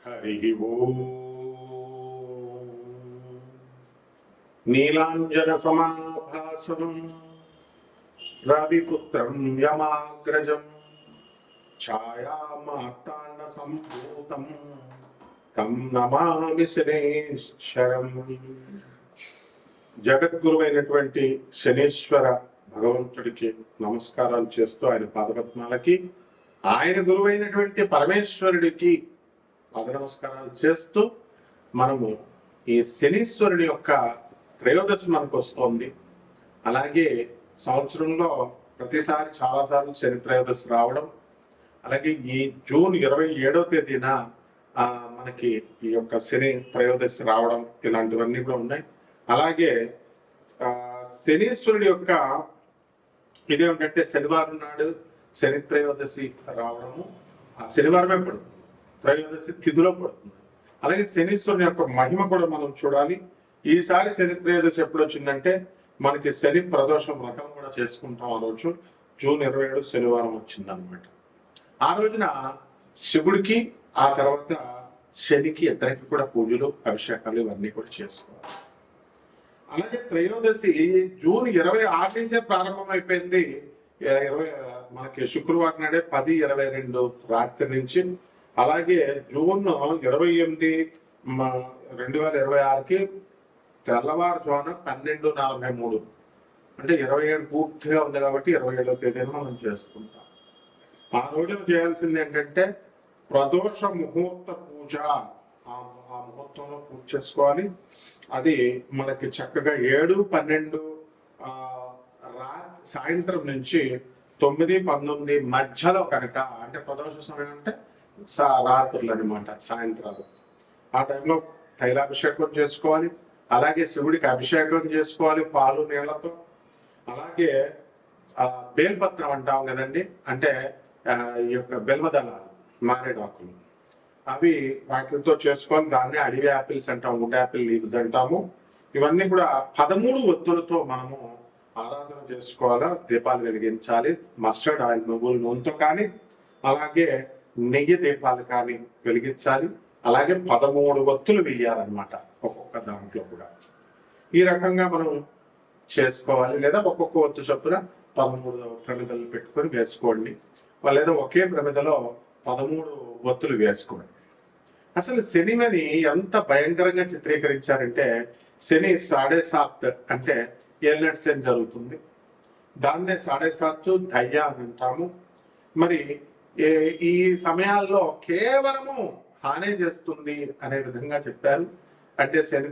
హరి ఓం. నీలాంజన సమాభాసం రవిపుత్రం యమాగ్రజం ఛాయామార్తాండ సంభూతం తం నమామి శనేశ్వరం. జగద్గురువైనటువంటి శనేశ్వర భగవంతుడికి నమస్కారాలు చేస్తూ ఆయన పాదపద్మాలకి, ఆయన గురువైనటువంటి పరమేశ్వరుడికి పాద నమస్కారాలు చేస్తూ మనము ఈ శనీశ్వరుడి యొక్క త్రయోదశి మనకు వస్తోంది. అలాగే సంవత్సరంలో ప్రతిసారి చాలాసార్లు శని త్రయోదశి రావడం, అలాగే ఈ జూన్ 27వ తేదీన మనకి ఈ యొక్క శని త్రయోదశి రావడం, ఇలాంటివన్నీ కూడా ఉన్నాయి. అలాగే శనీశ్వరుడి యొక్క ఇదేమిటంటే శనివారం నాడు శని త్రయోదశి రావడము, ఆ శనివారమే పడుతుంది, త్రయోదశి తిథిలో పడుతుంది. అలాగే శనీశ్వరుని యొక్క మహిమ కూడా మనం చూడాలి. ఈసారి శని త్రయోదశి ఎప్పుడు వచ్చిందంటే మనకి శని ప్రదోష వ్రతం కూడా చేసుకుంటాం. ఆ రోజు జూన్ 27 శనివారం వచ్చిందనమాట. ఆ రోజున శివుడికి ఆ తర్వాత శనికి ఇద్దరికి కూడా పూజలు అభిషేకాలు ఇవన్నీ కూడా చేసుకోవాలి. అలాగే త్రయోదశి జూన్ 26 నుంచే ప్రారంభం అయిపోయింది. మనకి శుక్రవారం నాడే 10:22 రాత్రి నుంచి. అలాగే జూన్ 28 2026కి తెల్లవారుజామున 12:43 అంటే 27 పూర్తిగా ఉంది కాబట్టి 27వ తేదీన మనం చేసుకుంటాం. ఆ రోజున చేయాల్సింది ఏంటంటే ప్రదోష ముహూర్త పూజ. ఆ ముహూర్తంలో పూజ చేసుకోవాలి. అది మనకి చక్కగా 7-12 సాయంత్రం నుంచి 9-19 మధ్యలో కనుక, అంటే ప్రదోష సమయం అంటే రాత్రులు అనమాట, సాయంత్రాలు. ఆ టైంలో తైలాభిషేకం చేసుకోవాలి. అలాగే శివుడికి అభిషేకం చేసుకోవాలి పాలు నీళ్లతో. అలాగే బేల్పత్రం అంటాం కదండి, అంటే ఈ యొక్క బెల్మదళాలు, మారేడాకులు, అవి వాటితో చేసుకోవాలి. దాన్ని అడవి యాపిల్స్ అంటాము, వుడ్ యాపిల్ లీవ్స్ అంటాము. ఇవన్నీ కూడా 13 ఒత్తులతో మనము ఆరాధన చేసుకోవాలా, దీపాలు వెలిగించాలి. మస్టర్డ్ ఆయిల్, నువ్వుల నూనెతో కానీ, అలాగే నెయ్యి దీపాలు కానీ వెలిగించాలి. అలాగే 13 ఒత్తులు వేయాలన్నమాట ఒక్కొక్క దాంట్లో కూడా. ఈ రకంగా మనం చేసుకోవాలి. లేదా ఒక్కొక్క ఒత్తు చొప్పున 13 ప్రమిదలు పెట్టుకొని వేసుకోండి, లేదా ఒకే ప్రమిదలో 13 ఒత్తులు వేసుకోండి. అసలు శనిని ఎంత భయంకరంగా చిత్రీకరించారంటే, శని 7.5 అంటే ఏలినాటి శని జరుగుతుంది. దాన్నే 7.5 దయ్య అని అంటాము. మరి ఈ సమయాల్లో కేవలము హాని చేస్తుంది అనే విధంగా చెప్పారు. అంటే శని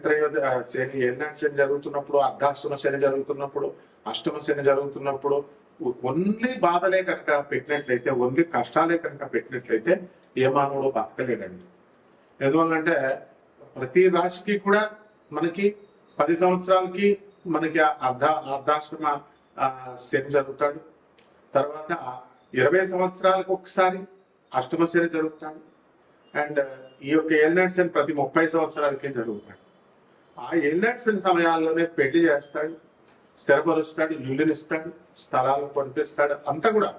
ఏలినాటి శని జరుగుతున్నప్పుడు, అర్ధాష్టమ శని జరుగుతున్నప్పుడు, అష్టమ శని జరుగుతున్నప్పుడు ఓన్లీ బాధలే కనుక పెట్టినట్లయితే, ఓన్లీ కష్టాలే కనుక పెట్టినట్లయితే ఏ మానవుడు బతకలేడండి. ఎందువల్లంటే ప్రతి రాశికి కూడా మనకి 10 సంవత్సరాలకి మనకి అర్ధాష్టమ శని జరుగుతాడు. తర్వాత 20 సంవత్సరాలకు ఒకసారి అష్టమ శని జరుగుతాడు. అండ్ ఈ యొక్క ఏలినాటి శని ప్రతి 30 సంవత్సరాలకే జరుగుతాడు. ఆ ఏలినాటి శని సమయాల్లోనే పెళ్లి చేస్తాడు, స్థిరపరుస్తాడు, ఇల్లునిస్తాడు, స్థలాలు కొనిపిస్తాడు, అంతా కూడా.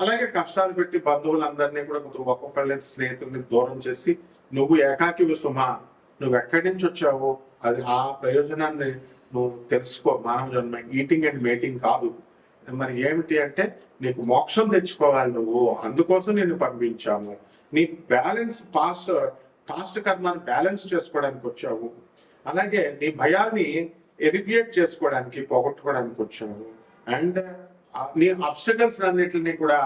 అలాగే కష్టాలు పెట్టి బంధువులందరినీ కూడా ఒక్కొక్కళ్ళ స్నేహితుల్ని దూరం చేసి, నువ్వు ఏకాకివి సుమా, నువ్వు ఎక్కడి నుంచి వచ్చావు, అది ఆ ప్రయోజనాన్ని నువ్వు తెలుసుకో. మానవ జన్మ ఈటింగ్ అండ్ మేటింగ్ కాదు. మరి ఏమిటి అంటే నీకు మోక్షం తెచ్చుకోవాలి నువ్వు, అందుకోసం నేను పంపించాము. నీ బ్యాలెన్స్ పాస్ట్ కర్మాన్ని బ్యాలెన్స్ చేసుకోవడానికి వచ్చావు. అలాగే నీ భయాన్ని ఎలివియేట్ చేసుకోవడానికి, పోగొట్టుకోవడానికి వచ్చావు. అండ్ నీ అబ్స్టకల్స్ అన్నిటిని కూడా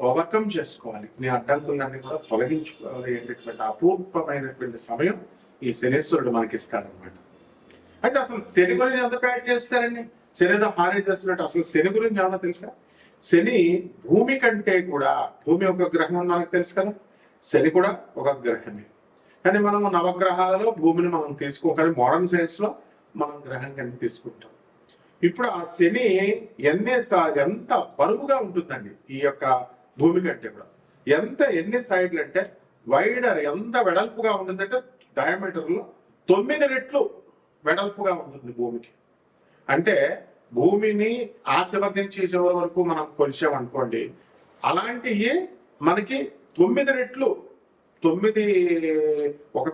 ఓవర్కమ్ చేసుకోవాలి, నీ అడ్డంకులన్నీ కూడా తొలగించుకోవాలి అనేటువంటి అపూర్వమైనటువంటి సమయం ఈ శనీశ్వరుడు మనకి ఇస్తాడనమాట. అయితే అసలు శని గురించి ఎంత ప్యాడ్ చేస్తారండి? శని ఏదో హాని చేస్తున్నట్టు. అసలు శని గురించి ఏమన్నా తెలుసా? శని భూమి కంటే కూడా, భూమి ఒక గ్రహం మనకు తెలుసు కదా, శని కూడా ఒక గ్రహమే. కానీ మనము నవగ్రహాలలో భూమిని మనం తీసుకోవాలి, మోడర్న్ సైన్స్ లో మనం గ్రహం కింద తీసుకుంటాం. ఇప్పుడు ఆ శని ఎంత బరువుగా ఉంటుందండి ఈ యొక్క భూమి కంటే కూడా. ఎన్ని సైడ్లు అంటే వైడర్, ఎంత వెడల్పుగా ఉంటుందంటే డయామీటర్ లో 9 రెట్లు వెడల్పుగా ఉంటుంది భూమికి. అంటే భూమిని ఆ చివరి నుంచి ఈ చివరి వరకు మనం కొలిచామనుకోండి, అలాంటివి మనకి 9 రెట్లు 9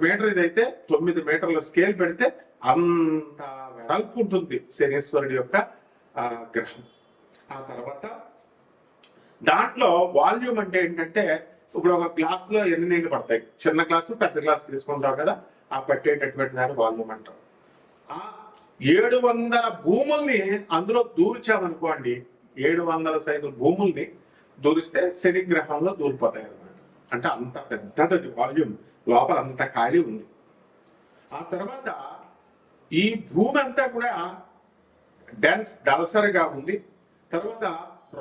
మీటర్ ఇదైతే 9 మీటర్ల స్కేల్ పెడితే అంత వెడల్పు ఉంటుంది శనీశ్వరుడి యొక్క గ్రహం. ఆ తర్వాత దాంట్లో వాల్యూమ్ అంటే ఏంటంటే, ఇప్పుడు ఒక గ్లాస్ లో ఎన్ని నీళ్లు పడతాయి, చిన్న గ్లాసు పెద్ద గ్లాస్ తీసుకుంటాం కదా, ఆ పట్టేటటువంటి దాన్ని వాల్యూమ్ అంటాం. ఆ 700 భూముల్ని అందులో దూర్చామనుకోండి, 700 సైజుల భూముల్ని దూరిస్తే శని గ్రహంలో దూరిపోతాయి అన్నమాట. అంటే అంత పెద్దది వాల్యూమ్, లోపల అంత ఖాళీ ఉంది. ఆ తర్వాత ఈ భూమి అంతా కూడా డెన్స్ దళసరిగా ఉంది. తర్వాత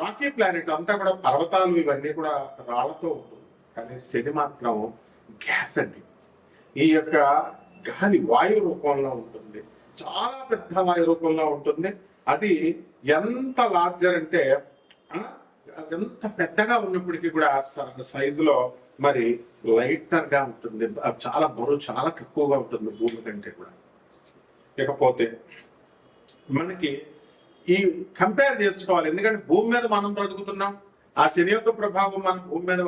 రాకీ ప్లానెట్ అంతా కూడా పర్వతాలు ఇవన్నీ కూడా రాళ్లతో ఉంటుంది. కానీ శని మాత్రం గ్యాస్ అండి. ఈ యొక్క గాలి వాయు రూపంలో ఉంటుంది, చాలా పెద్ద వాయు రూపంలో ఉంటుంది. అది ఎంత లార్జర్ అంటే ఎంత పెద్దగా ఉన్నప్పటికీ కూడా సైజులో మరి లైటర్ గా ఉంటుంది, చాలా బరువు చాలా తక్కువగా ఉంటుంది భూమి కంటే కూడా. ఇకపోతే మనకి ఈ కంపేర్ చేసుకోవాలి, ఎందుకంటే భూమి మీద మనం బ్రతుకుతున్నాం, ఆ శని యొక్క ప్రభావం మన భూమి మీద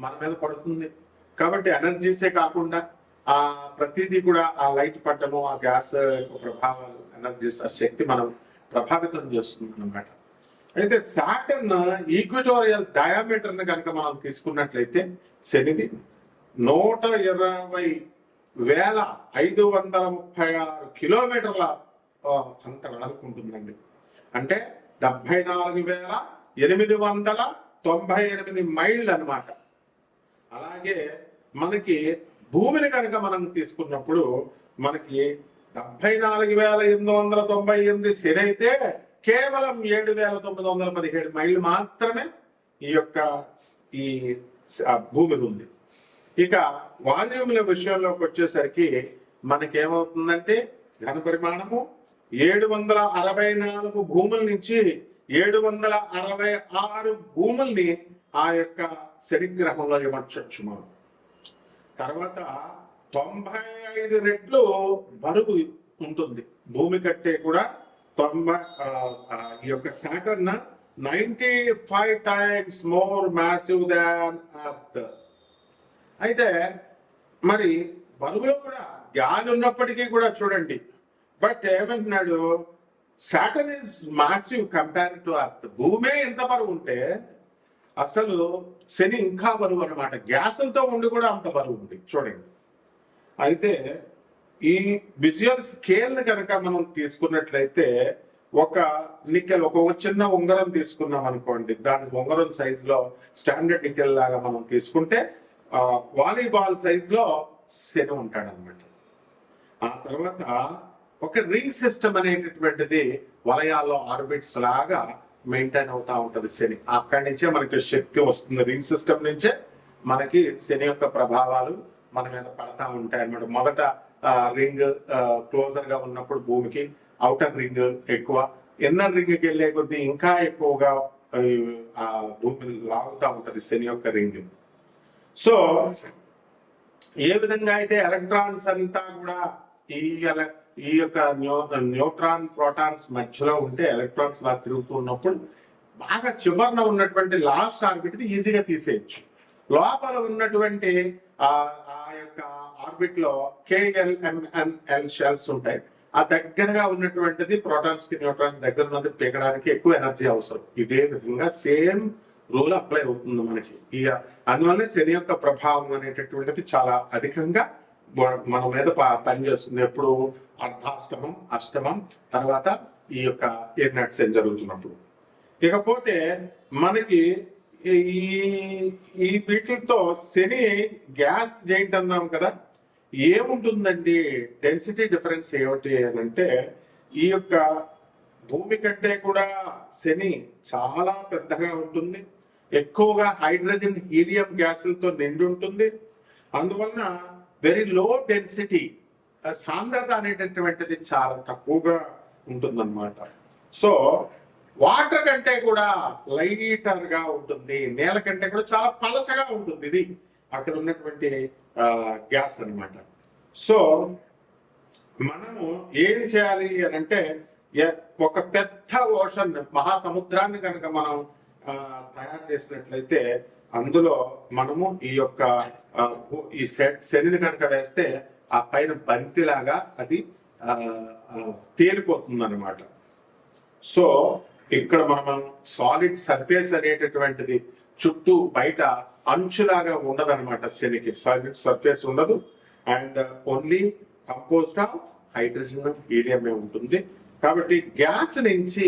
మన మీద పడుతుంది. కాబట్టి ఎనర్జీసే కాకుండా ఆ ప్రతిదీ కూడా ఆ లైట్ పట్టము, ఆ గ్యాస్ యొక్క ప్రభావాలు, ఎనర్జీస్, ఆ శక్తి మనం ప్రభావితం చేస్తుంది అన్నమాట. అయితే సాటర్న్ ఈక్వటోరియల్ డయామీటర్ ని కనుక మనం తీసుకున్నట్లయితే శనిది 120,536 కిలోమీటర్ల అంత వెడల్పు ఉంటుందండి. అంటే 74,898 మైళ్ళు అనమాట. అలాగే మనకి భూమిని కనుక మనం తీసుకున్నప్పుడు మనకి 74,898 శని అయితే కేవలం 7,917 మైళ్ళు మాత్రమే ఈ యొక్క భూమి ఉంది. ఇక వాల్యూమ్ల విషయంలోకి వచ్చేసరికి మనకేమవుతుందంటే ఘన పరిమాణము 764 భూముల నుంచి 766 భూముల్ని ఆ యొక్క శనిగ్రహంలో ఇవ్వచ్చు మనం. తర్వాత 95 రెట్లు బరువు ఉంటుంది భూమి కంటే కూడా. ఈ యొక్క సాటర్న్ 95 టైమ్స్ మోర్ మ్యాసివ్ దాన్ ఎర్త్. అయితే మరి బరువులో కూడా గాలి ఉన్నప్పటికీ కూడా చూడండి, బట్ ఏమంటున్నాడు, Saturn is massive compare to earth. భూమే ఎంత బరువు ఉంటే అసలు శని ఇంకా బరువు అనమాట. గ్యాసులతో ఉండి కూడా అంత బరువు ఉంది చూడండి. అయితే ఈ విజువల్ స్కేల్ ని కనుక మనం తీసుకున్నట్లయితే ఒక నికెల్, ఒక చిన్న ఉంగరం తీసుకున్నాం అనుకోండి, దాని ఉంగరం సైజ్ లో స్టాండర్డ్ నికెల్ లాగా మనం తీసుకుంటే వాలీబాల్ సైజ్ లో శని ఉంటాడు అనమాట. ఆ తర్వాత ఒక రింగ్ సిస్టమ్ అనేటటువంటిది వలయాల్లో ఆర్బిట్స్ లాగా మెయింటైన్ అవుతా ఉంటది శని. అక్కడి నుంచే మనకి శక్తి వస్తుంది, రింగ్ సిస్టమ్ నుంచే మనకి శని యొక్క ప్రభావాలు మన మీద పడతా ఉంటాయి అన్నమాట. మొదట రింగ్ క్లోజర్ గా ఉన్నప్పుడు భూమికి అవుటర్ రింగ్ ఎక్కువ, ఇన్నర్ రింగ్ కి వెళ్ళే కొద్దీ ఇంకా ఎక్కువగా ఆ భూమిని లాగుతా ఉంటది శని యొక్క రింగ్. సో ఏ విధంగా అయితే ఎలక్ట్రాన్స్ అంతా కూడా ఈ యొక్క న్యూట్రాన్ ప్రోటాన్స్ మధ్యలో ఉంటే ఎలక్ట్రాన్స్ లా తిరుగుతున్నప్పుడు బాగా చివరన ఉన్నటువంటి లాస్ట్ ఆర్బిట్ ఈజీగా తీసేయచ్చు. లోపల ఉన్నటువంటి ఆ యొక్క ఆర్బిట్ లో KLMNL షెల్స్ ఉంటాయి. ఆ దగ్గరగా ఉన్నటువంటిది ప్రోటాన్స్ కి న్యూట్రాన్స్ దగ్గర ఉన్నది పీకడానికి ఎక్కువ ఎనర్జీ అవసరం. ఇదే విధంగా సేమ్ రూల్ అప్లై అవుతుంది మనకి. ఇక అందువల్ల శని యొక్క ప్రభావం అనేటటువంటిది చాలా అధికంగా మన మీద పనిచేస్తుంది. ఎప్పుడు అర్ధాష్టమం, అష్టమం, తర్వాత ఈ యొక్క ఏర్నాట్స్ జరుగుతున్నప్పుడు. ఇకపోతే మనకి ఈ వీటితో శని గ్యాస్ జైంట్ అన్నాం కదా, ఏముంటుందండి డెన్సిటీ డిఫరెన్స్ ఏమిటి అని అంటే, ఈ యొక్క భూమి కంటే కూడా శని చాలా పెద్దగా ఉంటుంది, ఎక్కువగా హైడ్రోజన్ హీలియం గ్యాసులతో నిండి ఉంటుంది. అందువలన వెరీ లో డెన్సిటీ, సాంద్రత అనేటటువంటిది చాలా తక్కువగా ఉంటుందన్నమాట. సో వాటర్ కంటే కూడా లైటర్ గా ఉంటుంది, నేల కంటే కూడా చాలా పలచగా ఉంటుంది ఇది అక్కడ ఉన్నటువంటి గ్యాస్ అన్నమాట. సో మనము ఏం చేయాలి అని అంటే, ఒక పెద్ద ఓషన్ మహాసముద్రాన్ని కనుక మనం తయారు చేసినట్లయితే అందులో మనము ఈ యొక్క ఈ శనిని కనుక వేస్తే ఆ పైన బంతిలాగా అది తేలిపోతుంది అనమాట. సో ఇక్కడ మనం సాలిడ్ సర్ఫేస్ అనేటటువంటిది చుట్టూ బయట అంచులాగా ఉండదన్నమాట. శనికి సాలిడ్ సర్ఫేస్ ఉండదు, and only composed of hydrogen helium ఉంటుంది. కాబట్టి గ్యాస్ నుంచి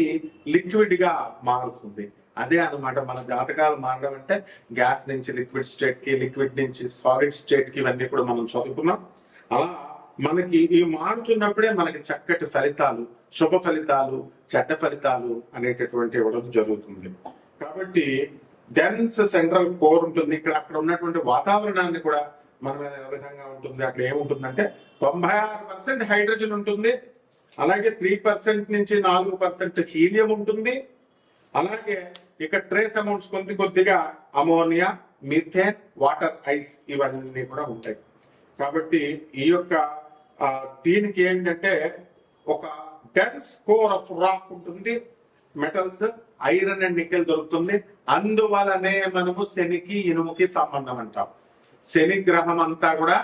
లిక్విడ్ గా మారుతుంది. అదే అనమాట మన జాతకాలు మారడం అంటే గ్యాస్ నుంచి లిక్విడ్ స్టేట్ కి, లిక్విడ్ నుంచి సాలిడ్ స్టేట్ కి, ఇవన్నీ కూడా మనం చదువుకున్నాం. అలా మనకి ఈ మారుతున్నప్పుడే మనకి చక్కటి ఫలితాలు, శుభ ఫలితాలు, చెడ్డ ఫలితాలు అనేటటువంటి ఇవ్వడం జరుగుతుంది. కాబట్టి డెన్స్ సెంట్రల్ కోర్ ఉంటుంది. ఇక్కడ అక్కడ ఉన్నటువంటి వాతావరణాన్ని కూడా మన మీద ఏ విధంగా ఉంటుంది, అక్కడ ఏముంటుందంటే 96% హైడ్రోజన్ ఉంటుంది, అలాగే 3% నుంచి 4% హీలియం ఉంటుంది. అలాగే ఇక్కడ ట్రేస్ అమౌంట్స్ కొద్దిగా అమోనియా, మిథేన్, వాటర్ ఐస్ ఇవన్నీ కూడా ఉంటాయి. కాబట్టి ఈ యొక్క దీనికి ఏంటంటే ఒక డెన్స్ కోర్ ఆఫ్ రాక్ ఉంటుంది, మెటల్స్, ఐరన్ అండ్ నికెల్ దొరుకుతుంది. అందువలనే మనము శనికి ఇనుముకి సంబంధం అంటాం. శని గ్రహం అంతా కూడా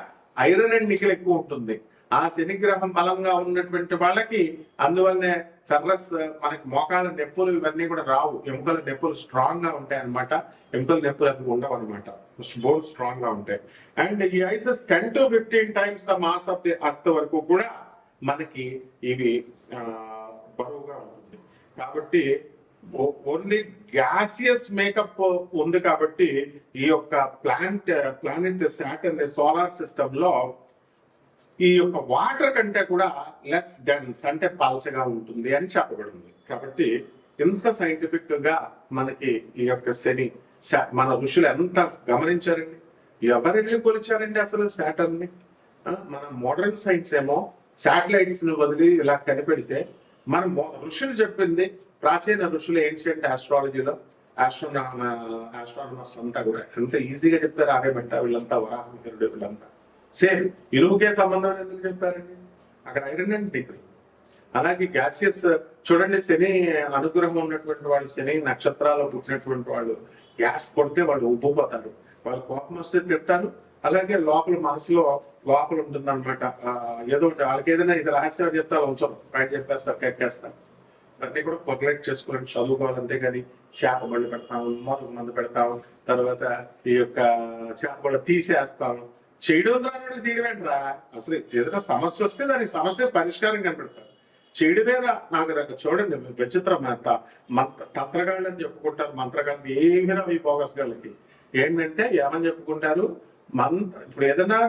ఐరన్ అండ్ నికెల్ ఎక్కువ ఉంటుంది. ఆ శని గ్రహం బలంగా ఉన్నటువంటి వాళ్ళకి అందువల్లనే ఫెర్రస్, మనకి మోకాళ్ళ నొప్పులు ఇవన్నీ కూడా రావు. ఎముకల నొప్పులు స్ట్రాంగ్ గా ఉంటాయి అనమాట. ఎముకల నొప్పులు అది ఉండవు అనమాట, బోన్స్ స్ట్రాంగ్ గా ఉంటాయి. అండ్ ఈ ఐసెస్ 10 to 15 times the mass of the earth వరకు కూడా మనకి ఇవి బరువుగా ఉంటుంది. కాబట్టి ఓన్లీ గ్యాసియస్ మేకప్ ఉంది. కాబట్టి ఈ యొక్క ప్లానెట్ సాటర్న్ సోలార్ సిస్టమ్ లో ఈ యొక్క వాటర్ కంటే కూడా లెస్ డెన్స్, అంటే పల్చగా ఉంటుంది అని చెప్పబడింది. కాబట్టి ఇంత సైంటిఫిక్ గా మనకి ఈ యొక్క శని, మన ఋషులు ఎంత గమనించారండి, ఎవరెళ్ళి కొలిచారండి అసలు సాటర్న్ ని. మన మోడర్న్ సైన్స్ ఏమో శాటిలైట్స్ ని వదిలి ఇలా కనిపెడితే, మన ఋషులు చెప్పింది, ప్రాచీన ఋషులు ఏన్షియంట్ ఆస్ట్రాలజీలో ఆస్ట్రానమర్స్ అంతా కూడా ఎంత ఈజీగా చెప్పారు. ఆర్యభట్ట వీళ్ళంతా, వరాహమిహిరుడు వీళ్ళంతా సేమ్ ఇనుముకే సంబంధం ఎందుకు చెప్పారండి? అక్కడ ఐరన్ అండ్ నికెల్. అలాగే గ్యాసియస్ చూడండి, శని అనుగ్రహం ఉన్నటువంటి వాళ్ళు, శని నక్షత్రాల్లో పుట్టినటువంటి వాళ్ళు గ్యాస్ కొడితే వాళ్ళు ఉబ్బిపోతారు, వాళ్ళు కోపం వస్తే తిడతారు. అలాగే లోపల మనసులో లోపల ఉంటుంది అనమాట ఏదో ఒకటి. వాళ్ళకి ఏదైనా ఇది రహస్యం చెప్తే ఉంచరు, బయట చెప్పేస్తారు, ఎక్కేస్తారు. అన్నీ కూడా కొర్లేట్ చేసుకోవాలని చదువుకోవాలి. అంతేగాని చేప బళ్ళు పెడతాము, మందు పెడతాము, తర్వాత ఈ యొక్క చేప బళ్ళు తీసేస్తాము. చేయడం ద్వారా తీయడమేంట్రా? అసలు ఏదైనా సమస్య వస్తే దానికి సమస్య పరిష్కారం కనిపెడతారు. చేయడమేరా నాకు చూడండి విచిత్రం. తంత్రగాళ్ళు అని చెప్పుకుంటారు, మంత్రగాళ్ళు ఏమైనా ఈ బోగస్ గాళ్ళకి ఏంటంటే ఏమని చెప్పుకుంటారు, ఇప్పుడు ఏదైనా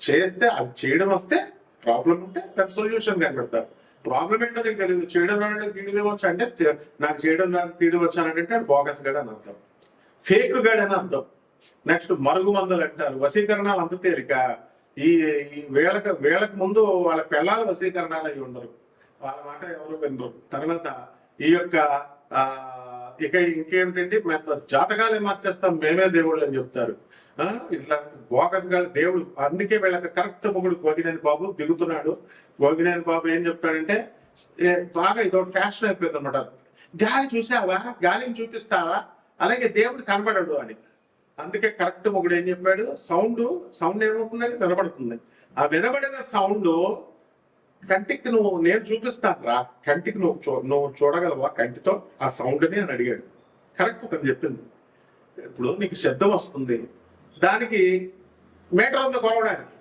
చేస్తే అది చేయడం వస్తే ప్రాబ్లం ఉంటే దాని సొల్యూషన్ కనిపెడతారు. ప్రాబ్లం ఏంటో నీకు తెలియదు, చేయడం రావడం తీయడం వచ్చు అంటే, నాకు చేయడం రాదు తీయడం వచ్చానంటే అది బోగస్ గాడు అని అర్థం, ఫేక్ గాడు అని అర్థం. నెక్స్ట్ మరుగు మందులు అంటారు, వశీకరణాలు అంత తేలిక. ఈ వేళకు ముందు వాళ్ళ పిల్లలు వశీకరణాలు అయి ఉండరు, వాళ్ళ మాట ఎవరు వినరు. తర్వాత ఈ యొక్క ఇక ఇంకేమిటండి, జాతకాలే మార్చేస్తాం మేమే దేవుళ్ళు అని చెప్తారు. ఇట్లా బోకస్ గారు దేవుడు. అందుకే వీళ్ళకి కరెక్ట్ మొగుడు గోగినేని బాబు దిగుతున్నాడు. గోగినేని బాబు ఏం చెప్తాడంటే, బాగా ఇదొకటి ఫ్యాషన్ అయిపోయింది అనమాట. గాలి చూసావా, గాలిని చూపిస్తావా, అలాగే దేవుడు కనబడడు అని. అందుకే కరెక్ట్ మొగుడు ఏం చెప్పాడు, సౌండ్ ఏమవుతుందని వినబడుతుంది. ఆ వినబడిన సౌండ్ కంటికి నేను చూపిస్తాను రా, కంటికి నువ్వు చూడగలవా కంటితో ఆ సౌండ్ని అని అడిగాడు. కరెక్ట్ అతను చెప్పింది. ఇప్పుడు నీకు శబ్దం వస్తుంది, దానికి మీటర్ ఉంది కొలవడానికి,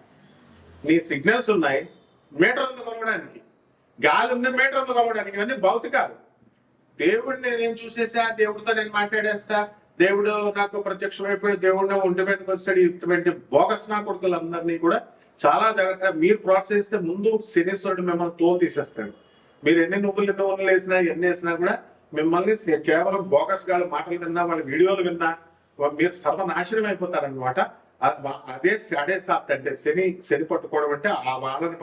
నీ సిగ్నల్స్ ఉన్నాయి, మీటర్ ఉంది కొలవడానికి, గాలి ఉంది, మీటర్ ఉంది కొలవడానికి. ఇవన్నీ భౌతికాలు. దేవుడిని నేను చూసేసా, దేవుడితో నేను మాట్లాడేస్తా, దేవుడు నాకు ప్రత్యక్షమైపోయాడు, దేవుడిని ఒంటి మీదకి వస్తాడు, ఇటువంటి బోగస్ నా కొడుకులందరినీ కూడా చాలా జాగ్రత్తగా మీరు ప్రోత్సహిస్తే ముందు శనీశ్వరుడు మిమ్మల్ని తోలు తీసేస్తాడు. మీరు ఎన్ని నువ్వులు వేసినా ఎన్ని వేసినా కూడా మిమ్మల్ని కేవలం బోగస్ గాళ్ళ మాటలు విన్నా, వాళ్ళ వీడియోలు విన్నా మీరు సర్వనాశనం అయిపోతారనమాట. అదే సాత్ అంటే శని పట్టుకోవడం అంటే ఆ వాళ్ళని,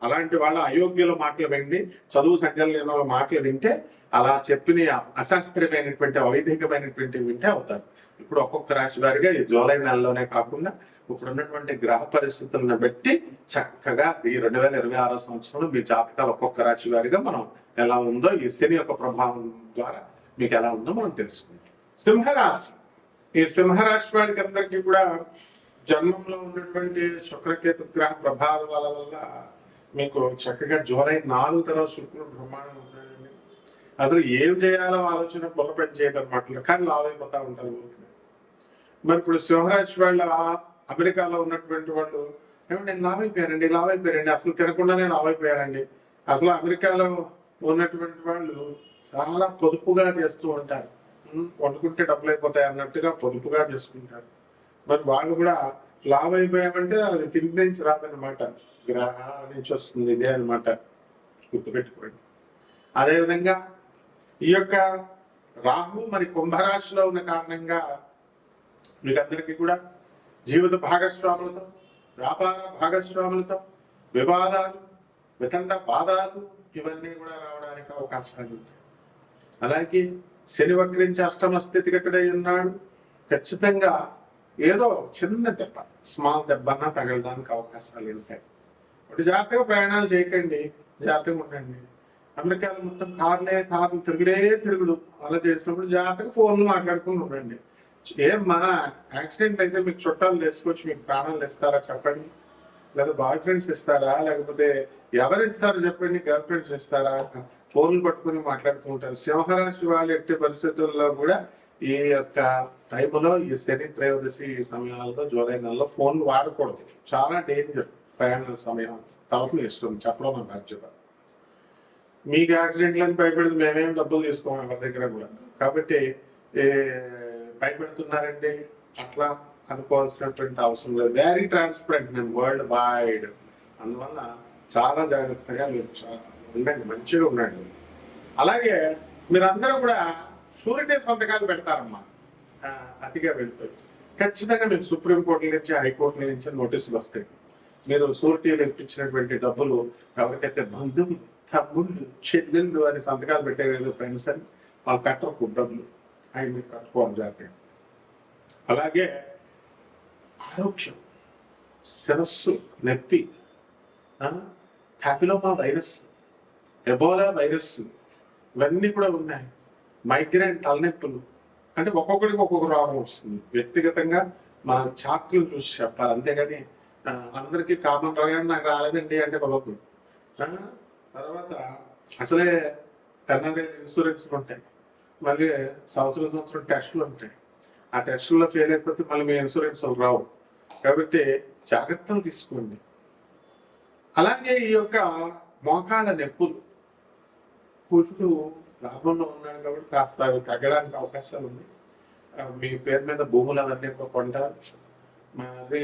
అలాంటి వాళ్ళ అయోగ్యుల మాటలు విండి, చదువు సంఖ్యలు లేని వాళ్ళ మాటలు వింటే, అలా చెప్పిన అశాస్త్రీయమైనటువంటి అవైధికమైనటువంటి వింటే అవుతారు. ఇప్పుడు ఒక్కొక్క రాశి వారిగా ఈ జూలై నెలలోనే కాకుండా ఇప్పుడున్నటువంటి గ్రహ పరిస్థితులను బట్టి చక్కగా ఈ 2026 సంవత్సరంలో మీ జాతకాలు ఒక్కొక్క రాశి వారిగా మనం ఎలా ఉందో, ఈ శని యొక్క ప్రభావం ద్వారా మీకు ఎలా ఉందో మనం తెలుసుకుంటాం. సింహరాశి ఈ సింహరాశి వాడికి అందరికీ కూడా జన్మంలో ఉన్నటువంటి శుక్రకేతు గ్రహ ప్రభావాల వల్ల మీకు చక్కగా జూలై 4 తర్వాత శుక్రుడు బ్రహ్మాండం ఉంటాడండి. అసలు ఏం చేయాలో ఆలోచన బుర్ర పని చేయదన్నమాట, కానీ లావ్ అయిపోతా ఉంటారు ఊరికి. మరి ఇప్పుడు సింహరాశి వాళ్ళ అమెరికాలో ఉన్నటువంటి వాళ్ళు ఏమంటే లావ్ అయిపోయారండి, అసలు తినకుండానే లావ్ అయిపోయారండి. అసలు అమెరికాలో ఉన్నటువంటి వాళ్ళు చాలా పొదుపుగా చేస్తూ ఉంటారు. వండుకుంటే డబ్బులు అయిపోతాయి అన్నట్టుగా పొదుపుగా చేసుకుంటారు. మరి వాళ్ళు కూడా లావ్ అయిపోయామంటే అది తిండి నుంచి రాదనమాట, గ్రహాల నుంచి వస్తుంది. ఇదే అనమాట, గుర్తుపెట్టుకోండి. అదేవిధంగా ఈ యొక్క రాహు మరి కుంభరాశిలో ఉన్న కారణంగా మీకందరికీ కూడా జీవిత భాగస్వాములతో, వ్యాపార భాగస్వాములతో వివాదాలు, వితండ బాధాలు ఇవన్నీ కూడా రావడానికి అవకాశాలు ఉంటాయి. అలాగే శని వక్రించి అష్టమ స్థితిగతుడై ఉన్నాడు. ఖచ్చితంగా ఏదో చిన్న దెబ్బ, స్మాల్ దెబ్బన్నా తగలడానికి అవకాశాలు ఉంటాయి. ఒకటి జాగ్రత్తగా ప్రయాణాలు చేయకండి, జాగ్రత్తగా ఉండండి. అమెరికాలో మొత్తం కార్లు తిరుగుడు అలా చేసినప్పుడు జాగ్రత్తగా ఫోన్లు మాట్లాడుకుని ఉండండి. ఏమ్మా యాక్సిడెంట్ అయితే మీకు చుట్టాలు తీసుకొచ్చి మీకు ప్రాణాలు ఇస్తారా చెప్పండి? లేదా బాయ్ ఫ్రెండ్స్ ఇస్తారా, లేకపోతే ఎవరు ఇస్తారో చెప్పండి? గర్ల్ ఫ్రెండ్స్ ఇస్తారా? ఫోన్లు పట్టుకుని మాట్లాడుతూ ఉంటారు. సింహరాశి వాళ్ళు ఎట్టి పరిస్థితుల్లో కూడా ఈ యొక్క టైంలో, ఈ శని త్రయోదశి ఈ సమయాల్లో, జూలై నెలలో ఫోన్లు వాడకూడదు. చాలా డేంజర్. ప్రయాణ సమయం తలపు ఇస్తుంది, చెప్పడం మన బాధ్యత. మీకు యాక్సిడెంట్లని భయపెడితే మేమేం డబ్బులు తీసుకోము ఎవరి దగ్గర కూడా. కాబట్టి భయపెడుతున్నారండి అట్లా అనుకోవాల్సినటువంటి అవసరం లేదు. వెరీ ట్రాన్స్పరెంట్ నేను వరల్డ్ వైడ్. అందువల్ల చాలా జాగ్రత్తగా మీరు ఉండండి, మంచిగా ఉండండి. అలాగే మీరందరూ కూడా షూరిటీ సంతకాలు పెడతారమ్మా. అతిగా వెళ్తారు ఖచ్చితంగా మీకు సుప్రీంకోర్టుల నుంచి, హైకోర్టుల నుంచి నోటీసులు వస్తాయి. మీరు షూరిటీలు ఇప్పించినటువంటి డబ్బులు ఎవరికైతే బంధువులు, తమ్ముళ్ళు, చెల్లెళ్ళు అని సంతకాలు పెట్టేది ఫ్రెండ్స్ అని వాళ్ళు పెట్టరు డబ్బులు, అవి మీరు కట్టుకోవాలి జాగ్రత్తగా. అలాగే ఆరోగ్యం, శిరస్సు నొప్పి, ప్యాపిలోమా వైరస్, ఎబోలా వైరస్ ఇవన్నీ కూడా ఉన్నాయి. మైగ్రేన్, తలనొప్పులు, అంటే ఒక్కొక్కడికి ఒక్కొక్క రోగం వస్తుంది. వ్యక్తిగతంగా మన చార్ట్లు చూసి చెప్పాలి, అంతేగాని అందరికీ కామన్ రోగం నాకు రాలేదండి అంటే కుదరదు. తర్వాత అసలే టెర్నరీ ఇన్సూరెన్స్ ఉంటాయి, మళ్ళీ సంవత్సరం టెస్టులు ఉంటాయి. ఆ టెస్టుల్లో ఫెయిల్ అయిపోతే మళ్ళీ మీ ఇన్సూరెన్స్ రావు. కాబట్టి జాగ్రత్తలు తీసుకోండి. అలాగే ఈ యొక్క మోకాళ్ళ నొప్పులు, కుజుడు లాభంలో ఉన్నాడు కాబట్టి కాస్త అవి తగ్గడానికి అవకాశాలు ఉంది. మీ పేరు మీద భూములు అవన్నీ కొంటారు. అదే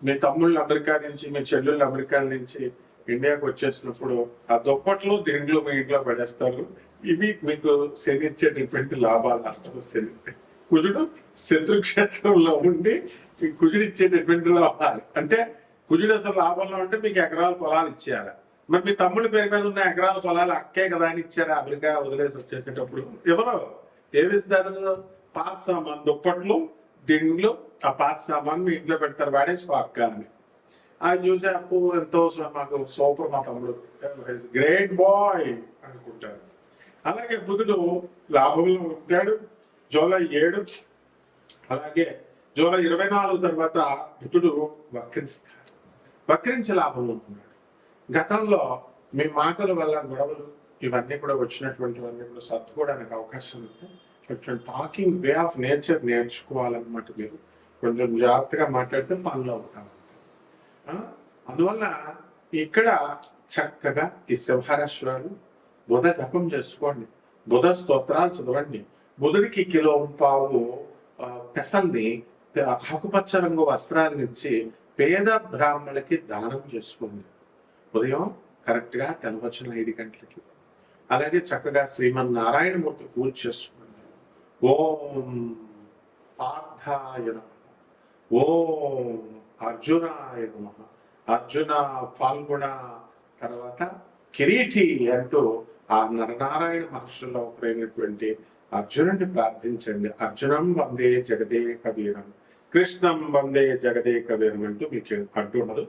మీ తమ్ముళ్ళు అమెరికా నుంచి, మీ చెల్లెళ్ళు అమెరికా నుంచి ఇండియాకి వచ్చేసినప్పుడు ఆ దుప్పట్లు దిండ్లు మీ ఇంట్లో పడేస్తారు. ఇవి మీకు శని ఇచ్చేటటువంటి లాభాలు. అష్టమ శని, కుజుడు శత్రుక్షేత్రంలో ఉండి కుజుడు ఇచ్చేటటువంటి లాభాలు. అంటే కుజుడు అసలు లాభంలో ఉంటే మీకు ఎకరాల పొలాలు ఇచ్చేయాలి. మరి మీ తమ్ముడి పేరు మీద ఉన్న ఎకరాల పొలాలు అక్కే కదా అని ఇచ్చారు. అమెరికా వదిలేసి వచ్చేసేటప్పుడు ఎవరో ఏమిస్తారు? పాత సామాన్, దుప్పట్లు, దిండ్లు, ఆ పాత సామాన్ మీ ఇంట్లో పెడతారు, వాడేసుకో అక్క అని. ఆయన చూసే అప్పు ఎంతో మాకు సూపర్, మా తమ్ముడు గ్రేట్ బాయ్ అనుకుంటారు. అలాగే బుధుడు లాభంలో ఉంటాడు జూలై 7. అలాగే జూలై 24 తర్వాత బుధుడు వక్రిస్తాడు. వక్రించి లాభంలో ఉంటున్నాడు. గతంలో మీ మాటల వల్ల గొడవలు ఇవన్నీ కూడా వచ్చినటువంటివన్నీ కూడా సర్దుకోవడానికి అవకాశం ఉంది. కొంచెం టాకింగ్ వే ఆఫ్ నేచర్ నేర్చుకోవాలన్నమాట. మీరు కొంచెం జాగ్రత్తగా మాట్లాడితే పనులు అవుతాం. అందువల్ల ఇక్కడ చక్కగా ఈ సింహరాశి వారు బుధ జపం చేసుకోండి, బుధ స్తోత్రాలు చదవండి. బుధుడికి 1.5 కిలో పెసల్ని, ఆకుపచ్చ రంగు వస్త్రాన్ని ఇచ్చి పేద బ్రాహ్మణులకి దానం చేసుకోండి. ఉదయం కరెక్ట్ గా తెల్లవచ్చిన 5 గంటలకి. అలాగే చక్కగా శ్రీమన్నారాయణమూర్తి పూజ చేసుకోండి. ఓం పార్థాయ నమః, ఓం అర్జునాయ నమః, అర్జున ఫాల్గుణ, తర్వాత కిరీటి అంటూ ఆ నరనారాయణ మహర్షుల్లో ఒకరైనటువంటి అర్జునుడిని ప్రార్థించండి. అర్జునం వందే జగదేక వీరం, కృష్ణం వందే జగదేక వీరం అంటూ మీకు అడ్డు ఉండదు,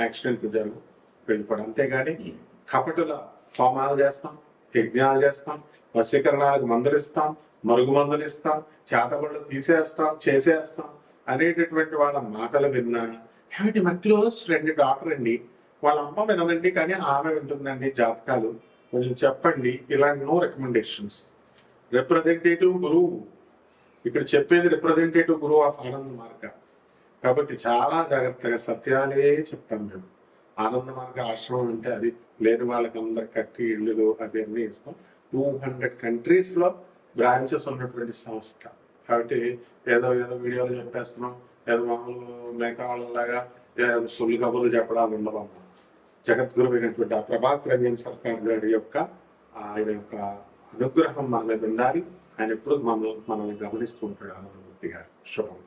యాక్సిడెంట్ జరుగు వెళ్ళిపోవడం. అంతేగాని కపటుల హోమాలు చేస్తాం, యజ్ఞాలు చేస్తాం, వశీకరణాలకు మందులు ఇస్తాం, మరుగుమందులు ఇస్తాం, చేతబడులు తీసేస్తాం, చేసేస్తాం అనేటటువంటి వాళ్ళ మాటలు విన్నా, ఏమిటి మా క్లోజ్ ఫ్రెండ్ డాక్టర్ అండి, వాళ్ళ అమ్మ వినదండి కానీ ఆమె వింటుందండి జాతకాలు, కొంచెం చెప్పండి, ఇలాంటి నో రికమెండేషన్స్. రిప్రజెంటేటివ్ గురువు ఇక్కడ చెప్పేది, రిప్రజెంటేటివ్ గురువు ఆఫ్ ఆనంద మార్గ. కాబట్టి చాలా జాగ్రత్తగా సత్యాలే చెప్తాం మేము. ఆనంద మార్గ ఆశ్రమం అంటే అది, లేని వాళ్ళకి అందరికి కట్టి ఇళ్ళు అవన్నీ ఇస్తాం. 200 కంట్రీస్ లో బ్రాంచెస్ ఉన్నటువంటి సంస్థ. కాబట్టి ఏదో ఏదో వీడియోలు చెప్పేస్తున్నాం, ఏదో మామూలు మిగతా వాళ్ళలాగా సొల్లు కబుర్లు చెప్పడాలు ఉండవమ్మా. జగద్గురు అయినటువంటి ఆ ప్రభాత్ రంజన్ సర్కార్ గారి యొక్క ఆయన యొక్క అనుగ్రహం మన మీద ఉండాలి. ఆయన ఎప్పుడు మనల్ని గమనిస్తూ ఉంటాడు ఆనందమూర్తి గారు. శుభం.